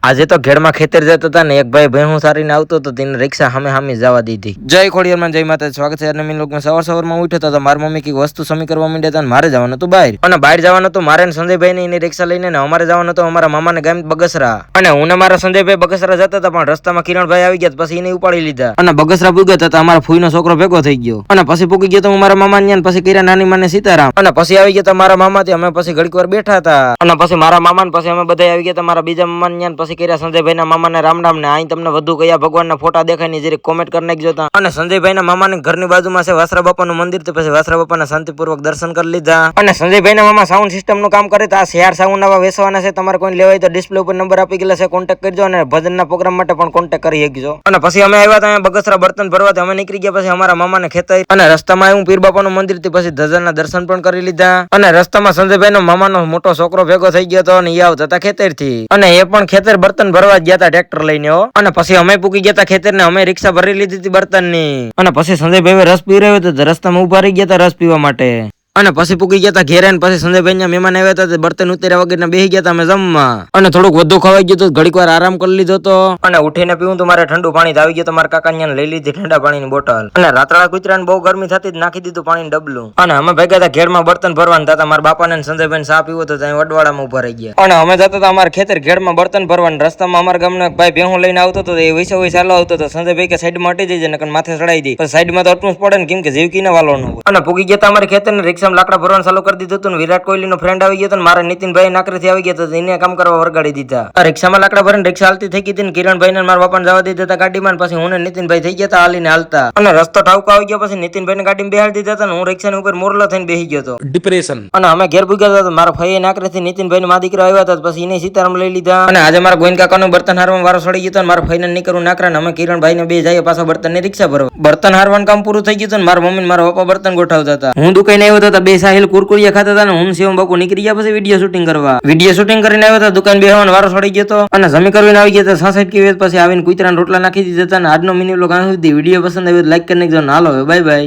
આજે તો ઘેડમાં ખેતર જતા હતા ને એક ભાઈ ભેહું સારીને આવતો હતો તેને રિક્ષા સામે સામે જવા દીધી. જય ખોડિયારમાં જય માતા, સ્વાગત છે. નવીન લોકોમાં સવારમાં ઉઠ્યો તો મારી મમ્મી કઈક વસ્તુ સમી કરવા માંડ્યા હતા અને મારે જવાનું હતું બહાર. અને બહાર જવાનું હતું મારે સંજયભાઈ ને એની રિક્ષા લઈને ને અમારે જવાનું હતું અમારા મામાને ગામ બગસરા. અને હું ને મારા સંજયભાઈ બગસરા જતા હતા પણ રસ્તામાં કિરણભાઈ આવી ગયા પછી એને ઉપાડી લીધા અને બગસરા પૂગ્યા હતા. અમારા ફૂઈનો છોકરો ભેગો થઈ ગયો અને પછી પૂગી ગયો તો હું મારા મામા ને પછી કર્યા નાની માને સીતારામ. અને પછી આવી ગયા મારા મામા અમે પછી ઘડીક વાર બેઠા હતા અને પછી મારા મામા ને પછી અમે બધા આવી ગયા મારા બીજા મામા ને પછી કર્યા સંજયભાઈ ના મામા ને રામ રામ ને અહીં તમને વધુ કયા ભગવાન ના ફોટા દેખાય ને જરી કોમેન્ટ કરી નાખજો. અને સંજયભાઈ ના મામા ને ઘરની બાજુમાં છે વાસરા બાપા નું મંદિર, તો પછી વાસરા બાપા ના શાંતિપૂર્વક દર્શન કરી લીધા. અને સંજયભાઈ ના મામા સાઉન્ડ સિસ્ટમ નું કામ કરે તો આ શેર સાઉન્ડ આવા વેચવાના છે, તમારે કોઈ લેવાય તો ડિસ્પ્લે ઉપર નંબર આપી ગયેલા છે, કોન્ટેક્ટ કરજો અને ભજન ના પ્રોગ્રામ માટે પણ કોન્ટેક્ટ કરી શકજો. અને પછી અમે આવ્યા હતા બગસરા બર્તન ભરવા, અમે નીકળી ગયા પછી અમારા મામા ને ખેતર અને રસ્તામાં આવ્યું પીર બાપા નું મંદિર થી પછી ધજાના દર્શન પણ કરી લીધા. અને રસ્તામાં સંજયભાઈ નો મામા નો મોટો છોકરો ભેગો થઈ ગયો હતો અને એ આવતા હતા ખેતર થી અને એ પણ ખેતર બર્તન ભરવા ગયા હતા ટ્રેક્ટર લઈને. અને પછી અમે પૂકી ગયા હતા ખેતર ને અમે રિક્ષા ભરી લીધી હતી બર્તન ની. અને પછી સંજયભાઈ રસ પી રહ્યો હતો રસ્તામાં ઉભા રહી ગયા હતા રસ પીવા માટે. અને પછી પૂકી ગયા હતા ઘેરે ને પછી સંજયભાઈ ના મહેમાન આવ્યા હતા બર્તન ઉતર્યા વગર ના બેસી ગયા હતા અમે જમવા. અને થોડુંક વધુ ખવાઈ ગયું તો ઘડીક વાર આરામ કરી લીધો હતો અને ઉઠીને પીવું તો મારે ઠંડુ પાણી આવી ગયું તો મારા કાકા ને લઈ લીધી ઠંડા પાણીની બોટલ. અને રાતળા કુતરા બહુ ગરમી થતી નાખી દીધું પાણી ડબલું. અને અમે ભેગા હતા ઘેરમાં બર્તન ભરવાના હતા. મારા બાપા ને સંજયભાઈ ચા પીવો તો ત્યાં વડવાડામાં ઉભા રહી ગયા. અને અમે જતા હતા અમારા ખેતર ઘેરમાં બર્તન ભરવાના. રસ્તામાં અમારા ગામનો એક ભાઈ ભેહું લઈને આવતો હતો એ વૈસે વૈસે ચાલો આવતો હતો. સંજયભાઈ કે સાઈડમાં હટી જઈએ ને માથે ચડાઈ દઈ પછી સાઈડમાં તો અટવું જ પડે ને કેમ કે જીવકી ને વાળવાનું. અને પૂગી ગયા અમારે ખેતર ને રિક્ષામાં લાકડા ભરવાનું ચાલુ કરી દીધું હતું. વિરાટ કોહલી નો ફ્રેન્ડ આવી ગયો હતો મારા નીતિનભાઈ નાકરેથી આવી ગયા હતા એને કામ કરવા વરગાડી દીધા. રિક્ષામાં લાકડા ભરીને રિક્ષા હાલતી થઈ ગઈ હતી. કિરણભાઈ ને મારા બાપાને જવા દીધા હતા ગાડીમાં. પછી હું ને નીતિનભાઈ થઈ ગયા હતા હાલીને હાલતા. અને રસ્તો ઠાવકો આવી ગયો પછી નીતિનભાઈ ને ગાડીમાં બેહાડી દીધા હતા. હું રિક્ષા ઉપર મોરલો થઈને બેસી ગયો હતો ડિપ્રેશન. અને અમે ઘેર ભૂગ્યા હતા મારા ભાઈ નાકરેથી નીતિનભાઈ ને મા દીકરા આવ્યા હતા પછી એને સીતારામ લઈ લીધા. અને આજે મારા ગોવિંદ કાકા નું બર્તન હારવા વારો સડી ગયો હતો. મારા ભાઈ ને નીકળું નાકરા ને અમે કિરણભાઈ ને બે જઈએ પાછા બર્તન ની રિક્ષા ભરવા. બર્તન હારવાનું કામ પૂરું થઈ ગયું હતું. મારા મમ્મી ને મારા પપ્પા બર્તન ગોઠવતા હતા. હું દુકાને આવ્યો હતો બે સાહિલ કુરકુરિયા ખાતા હતા ને હું શિવમ બાપુ નીકળી ગયા પછી વિડીયો શૂટિંગ કરવા. વિડીયો શૂટિંગ કરીને આવ્યો હતો દુકાન બેહવાનો વારો સડી ગયો હતો અને જમી કરીને આવી ગયા હતા 66 કિલો પછી આવીને કુતરાના રોટલા નાખી દીધા હતા. અને આજનો મિની વ્લોગ આ સુધી. વિડીયો પસંદ આવ્યો તો લાઈક કરી નાખજો. હાલો બાય બાય.